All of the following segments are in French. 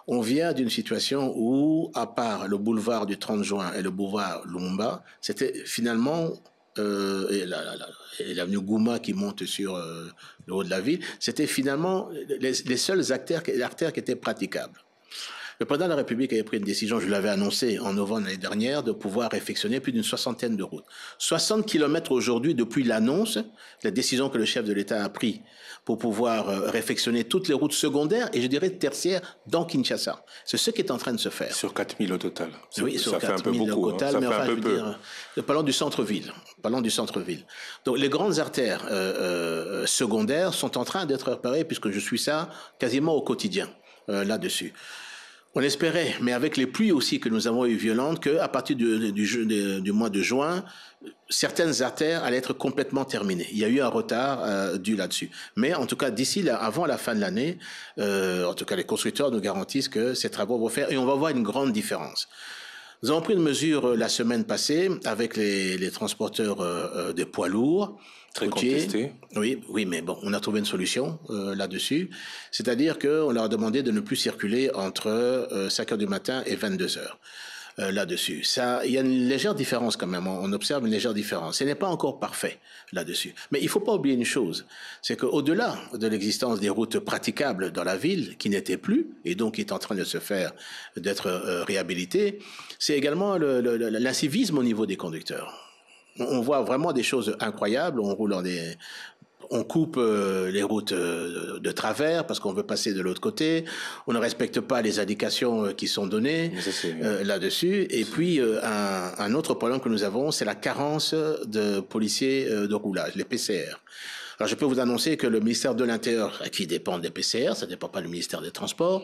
On vient d'une situation où, à part le boulevard du 30 juin et le boulevard Lumumba, c'était finalement et l'avenue Gouma qui monte sur le haut de la ville, c'était finalement les seules artères qui étaient praticables. Le président de la République avait pris une décision, je l'avais annoncé en novembre l'année dernière, de pouvoir réfectionner plus d'une soixantaine de routes. 60 kilomètres aujourd'hui depuis l'annonce, la décision que le chef de l'État a prise pour pouvoir réfectionner toutes les routes secondaires et je dirais tertiaires dans Kinshasa. C'est ce qui est en train de se faire. Sur 4000 au total. Oui, sur 4000 au total, mais enfin, je veux dire, parlons du centre-ville. Parlons du centre-ville. Donc, les grandes artères secondaires sont en train d'être réparées puisque je suis ça quasiment au quotidien là-dessus. On espérait, mais avec les pluies aussi que nous avons eues violentes, qu'à partir du mois de juin, certaines artères allaient être complètement terminées. Il y a eu un retard dû là-dessus. Mais en tout cas, avant la fin de l'année, en tout cas, les constructeurs nous garantissent que ces travaux vont faire et on va voir une grande différence. Nous avons pris une mesure la semaine passée avec les transporteurs de poids lourds. Très contesté. Oui, mais bon, on a trouvé une solution là-dessus. C'est-à-dire qu'on leur a demandé de ne plus circuler entre 5 heures du matin et 22 heures. Là-dessus. Il y a une légère différence quand même, on observe une légère différence. Ce n'est pas encore parfait là-dessus. Mais il ne faut pas oublier une chose, c'est qu'au-delà de l'existence des routes praticables dans la ville, qui n'étaient plus, et donc qui est en train de se faire, d'être réhabilitée, c'est également l'incivisme au niveau des conducteurs. On voit vraiment des choses incroyables, on coupe les routes de travers parce qu'on veut passer de l'autre côté. On ne respecte pas les indications qui sont données là-dessus. Et puis, un autre problème que nous avons, c'est la carence de policiers de roulage, les PCR. Alors, je peux vous annoncer que le ministère de l'Intérieur, qui dépend des PCR, ça ne dépend pas du ministère des Transports,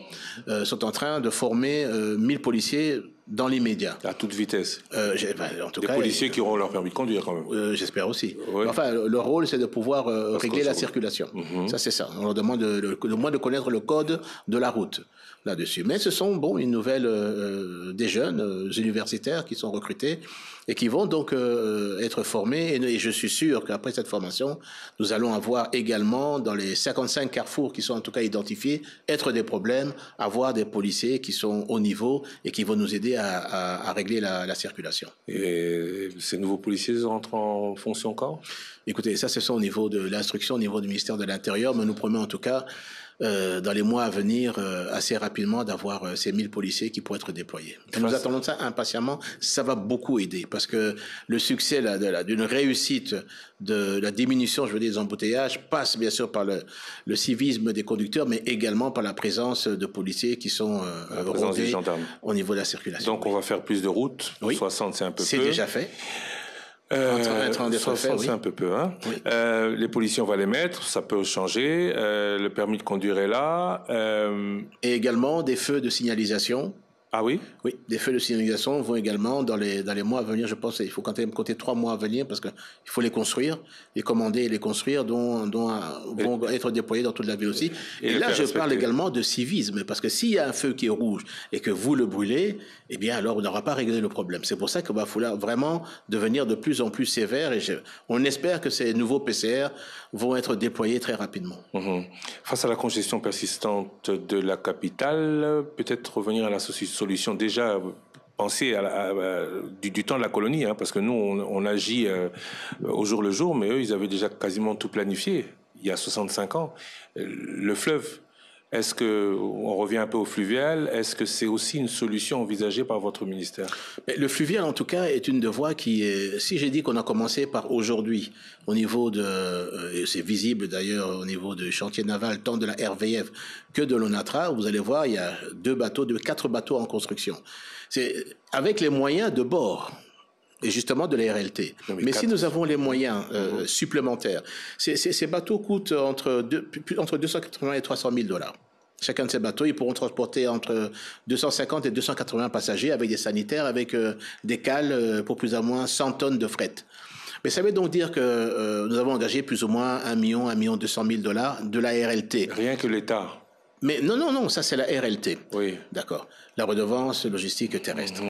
sont en train de former 1000 policiers dans l'immédiat. À toute vitesse. En tout cas, des policiers qui auront leur permis de conduire quand même. J'espère aussi. Oui. Enfin, leur rôle, c'est de pouvoir régler la circulation. Ça, c'est ça. On leur demande au moins de connaître le code de la route là-dessus. Mais ce sont une nouvelle des jeunes universitaires qui sont recrutés et qui vont donc être formés. Et je suis sûr qu'après cette formation, nous allons avoir également dans les 55 carrefours qui sont en tout cas identifiés, être des problèmes, avoir des policiers qui sont au niveau et qui vont nous aider à régler la circulation. Et ces nouveaux policiers entrent en fonction quand ? Écoutez, ça c'est au niveau de l'instruction, au niveau du ministère de l'Intérieur, mais nous promet en tout cas dans les mois à venir assez rapidement d'avoir ces 1000 policiers qui pourraient être déployés. Et nous attendons ça impatiemment, ça va beaucoup aider parce que le succès d'une réussite de la diminution, je veux dire, des embouteillages passe bien sûr par le civisme des conducteurs, mais également par la présence de policiers qui sont rodés au niveau de la circulation. Donc on va faire plus de routes, 60 c'est un peu peu. C'est déjà fait. 60 c'est un peu peu. Hein. Oui. Les policiers, on va les mettre, ça peut changer. Le permis de conduire est là. Et également des feux de signalisation. Ah oui? Oui, des feux de signalisation vont également dans les mois à venir, je pense. Il faut quand même compter 3 mois à venir parce qu'il faut les construire, les commander et les construire, dont vont être déployés dans toute la ville aussi. Et là, je parle également de civisme parce que s'il y a un feu qui est rouge et que vous le brûlez, eh bien alors on n'aura pas réglé le problème. C'est pour ça qu'il va falloir vraiment devenir de plus en plus sévère et on espère que ces nouveaux PCR vont être déployés très rapidement. Face à la congestion persistante de la capitale, peut-être revenir à la solution déjà pensée du temps de la colonie, hein, parce que nous, on agit au jour le jour, mais eux, ils avaient déjà quasiment tout planifié il y a 65 ans. Le fleuve, est-ce qu'on revient un peu au fluvial? Est-ce que c'est aussi une solution envisagée par votre ministère? Le fluvial, en tout cas, est une voie qui est... Si j'ai dit qu'on a commencé par aujourd'hui, au niveau de... c'est visible d'ailleurs au niveau du chantier naval, tant de la RVF que de l'ONATRA, vous allez voir, il y a 4 bateaux en construction. C'est avec les moyens de bord et justement de la RLT. Mais si nous avons les moyens supplémentaires, ces bateaux coûtent entre 280 et 300 000 $. Chacun de ces bateaux, ils pourront transporter entre 250 et 280 passagers avec des sanitaires, avec des cales pour plus ou moins 100 tonnes de fret. Mais ça veut donc dire que nous avons engagé plus ou moins 1 million 200 000 $ de la RLT. Rien que l'État. Mais non, ça c'est la RLT. Oui. D'accord. La redevance logistique terrestre.